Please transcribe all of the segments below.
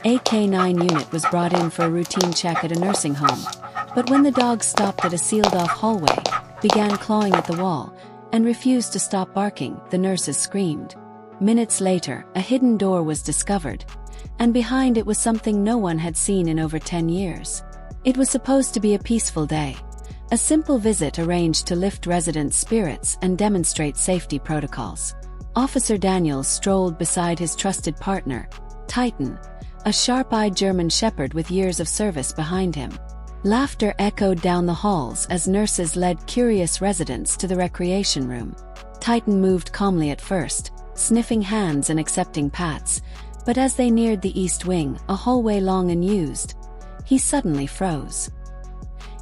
A K-9 unit was brought in for a routine check at a nursing home, but when the dog stopped at a sealed-off hallway, began clawing at the wall, and refused to stop barking, the nurses screamed. Minutes later, a hidden door was discovered, and behind it was something no one had seen in over 10 years. It was supposed to be a peaceful day, a simple visit arranged to lift residents' spirits and demonstrate safety protocols. Officer Daniels strolled beside his trusted partner, Titan, a sharp-eyed German shepherd with years of service behind him. Laughter echoed down the halls as nurses led curious residents to the recreation room. Titan moved calmly at first, sniffing hands and accepting pats, but as they neared the east wing, a hallway long unused, he suddenly froze.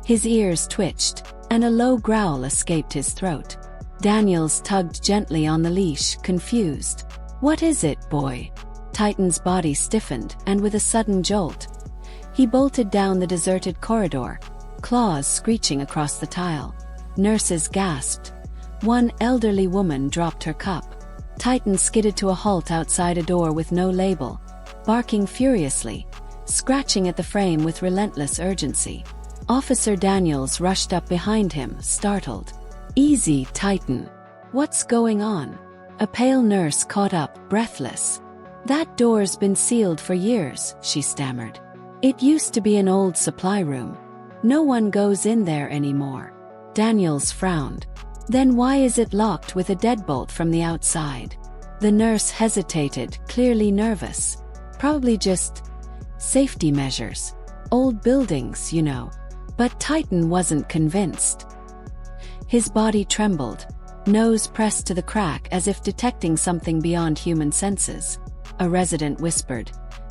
His ears twitched, and a low growl escaped his throat. Daniels tugged gently on the leash, confused. "What is it, boy?" Titan's body stiffened, and with a sudden jolt, he bolted down the deserted corridor, claws screeching across the tile. Nurses gasped. One elderly woman dropped her cup. Titan skidded to a halt outside a door with no label, barking furiously, scratching at the frame with relentless urgency. Officer Daniels rushed up behind him, startled. "Easy, Titan. What's going on?" A pale nurse caught up, breathless. "That door's been sealed for years," she stammered. "It used to be an old supply room. No one goes in there anymore." Daniels frowned. "Then why is it locked with a deadbolt from the outside?" The nurse hesitated, clearly nervous. "Probably just safety measures. Old buildings, you know." But Titan wasn't convinced. His body trembled, nose pressed to the crack as if detecting something beyond human senses. A resident whispered,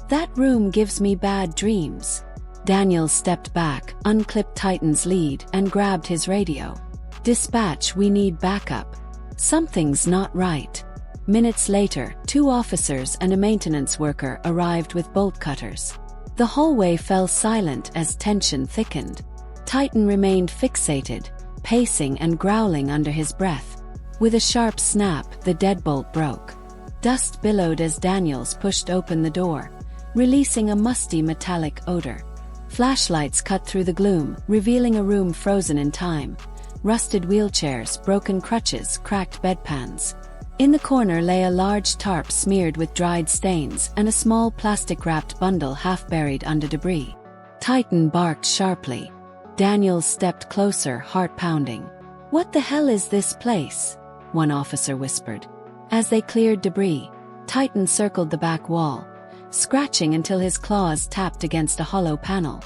"That room gives me bad dreams." Daniel stepped back, unclipped Titan's lead, and grabbed his radio. "Dispatch, we need backup. Something's not right." Minutes later, 2 officers and a maintenance worker arrived with bolt cutters. The hallway fell silent as tension thickened. Titan remained fixated, pacing and growling under his breath. With a sharp snap, the deadbolt broke. Dust billowed as Daniels pushed open the door, releasing a musty metallic odor. Flashlights cut through the gloom, revealing a room frozen in time. Rusted wheelchairs, broken crutches, cracked bedpans. In the corner lay a large tarp smeared with dried stains and a small plastic-wrapped bundle half buried under debris. Titan barked sharply. Daniels stepped closer, heart pounding. "What the hell is this place?" one officer whispered. As they cleared debris, Titan circled the back wall, scratching until his claws tapped against a hollow panel.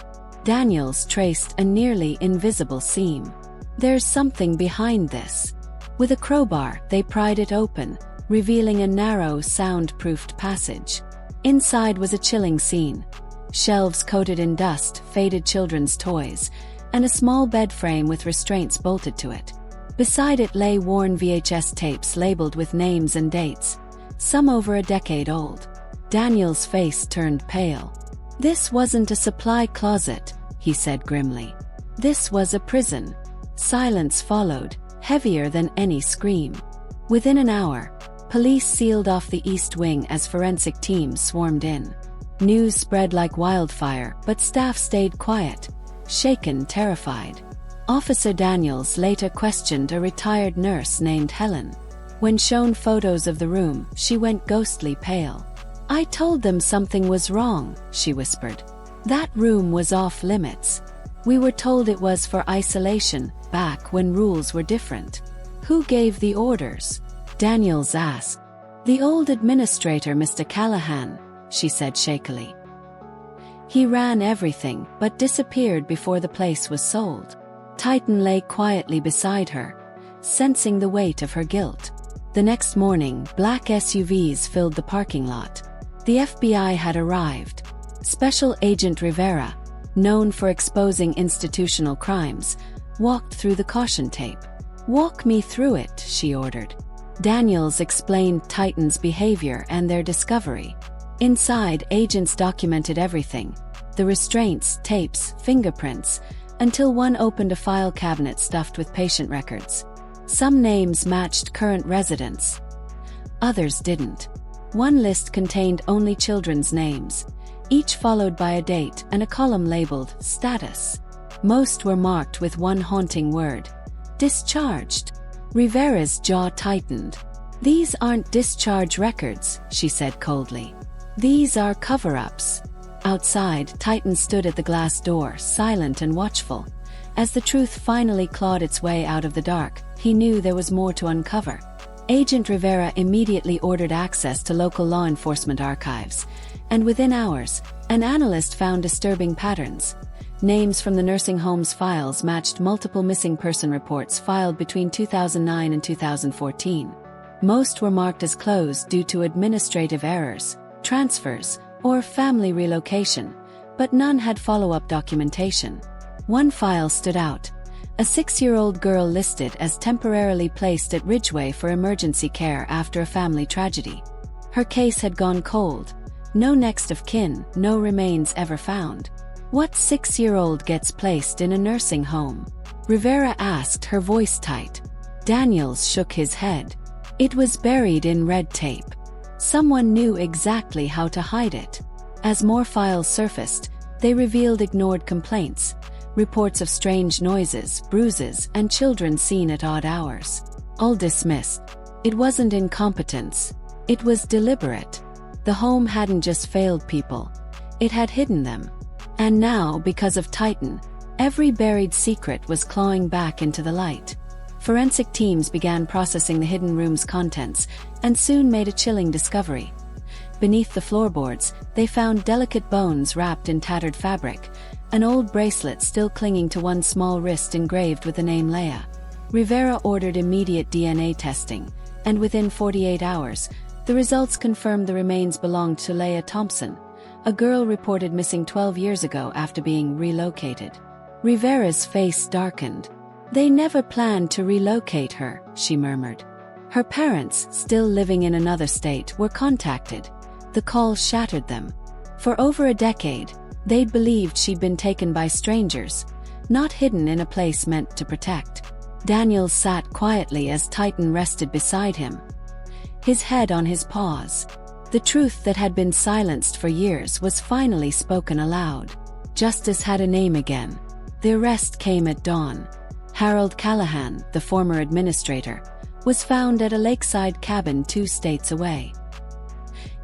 Daniels traced a nearly invisible seam. "There's something behind this." With a crowbar, they pried it open, revealing a narrow, sound-proofed passage. Inside was a chilling scene. Shelves coated in dust, faded children's toys, and a small bed frame with restraints bolted to it. Beside it lay worn VHS tapes labeled with names and dates, some over a decade old. Daniel's face turned pale. "This wasn't a supply closet," he said grimly. "This was a prison." Silence followed, heavier than any scream. Within an hour, police sealed off the East Wing as forensic teams swarmed in. News spread like wildfire, but staff stayed quiet, shaken, terrified. Officer Daniels later questioned a retired nurse named Helen. When shown photos of the room, she went ghostly pale. "I told them something was wrong," she whispered. "That room was off limits. We were told it was for isolation, back when rules were different." "Who gave the orders?" Daniels asked. "The old administrator, Mr. Callahan," she said shakily. "He ran everything, but disappeared before the place was sold." Titan lay quietly beside her, sensing the weight of her guilt. The next morning, black SUVs filled the parking lot. The FBI had arrived. Special Agent Rivera, known for exposing institutional crimes, walked through the caution tape. "Walk me through it," she ordered. Daniels explained Titan's behavior and their discovery. Inside, agents documented everything: the restraints, tapes, fingerprints, until one opened a file cabinet stuffed with patient records. Some names matched current residents. Others didn't. One list contained only children's names, each followed by a date and a column labeled status. Most were marked with one haunting word: discharged. Rivera's jaw tightened. "These aren't discharge records," she said coldly. "These are cover-ups." Outside, Titan stood at the glass door, silent and watchful. As the truth finally clawed its way out of the dark, he knew there was more to uncover. Agent Rivera immediately ordered access to local law enforcement archives, and within hours, an analyst found disturbing patterns. Names from the nursing home's files matched multiple missing person reports filed between 2009 and 2014. Most were marked as closed due to administrative errors, transfers, or family relocation, but none had follow-up documentation. One file stood out: a 6-year-old girl listed as temporarily placed at Ridgeway for emergency care after a family tragedy. Her case had gone cold. No next of kin, no remains ever found. What 6-year-old gets placed in a nursing home? Rivera asked, her voice tight. Daniels shook his head. It was buried in red tape. Someone knew exactly how to hide it. As more files surfaced, they revealed ignored complaints, reports of strange noises, bruises, and children seen at odd hours. All dismissed. It wasn't incompetence. It was deliberate. The home hadn't just failed people. It had hidden them. And now, because of Titan, every buried secret was clawing back into the light. Forensic teams began processing the hidden room's contents, and soon made a chilling discovery. Beneath the floorboards, they found delicate bones wrapped in tattered fabric, an old bracelet still clinging to one small wrist engraved with the name Leah. Rivera ordered immediate DNA testing, and within 48 hours, the results confirmed the remains belonged to Leah Thompson, a girl reported missing 12 years ago after being relocated. Rivera's face darkened. "They never planned to relocate her," she murmured. Her parents, still living in another state, were contacted. The call shattered them. For over a decade, they'd believed she'd been taken by strangers, not hidden in a place meant to protect. Daniels sat quietly as Titan rested beside him, his head on his paws. The truth that had been silenced for years was finally spoken aloud. Justice had a name again. The arrest came at dawn. Harold Callahan, the former administrator, was found at a lakeside cabin 2 states away.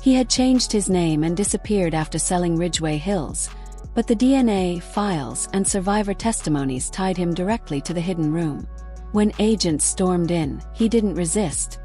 He had changed his name and disappeared after selling Ridgeway Hills, but the DNA, files, and survivor testimonies tied him directly to the hidden room. When agents stormed in, he didn't resist.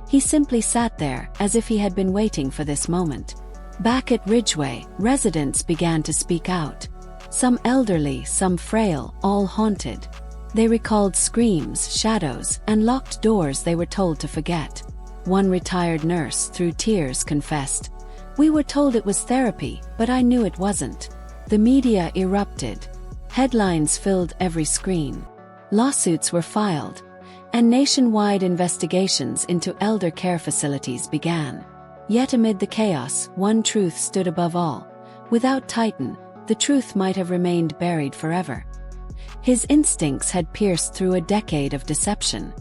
He simply sat there, as if he had been waiting for this moment. Back at Ridgeway, residents began to speak out. Some elderly, some frail, all haunted. They recalled screams, shadows, and locked doors they were told to forget. One retired nurse, through tears, confessed, "We were told it was therapy, but I knew it wasn't." The media erupted. Headlines filled every screen. Lawsuits were filed, and nationwide investigations into elder care facilities began. Yet amid the chaos, one truth stood above all. Without Titan, the truth might have remained buried forever. His instincts had pierced through a decade of deception.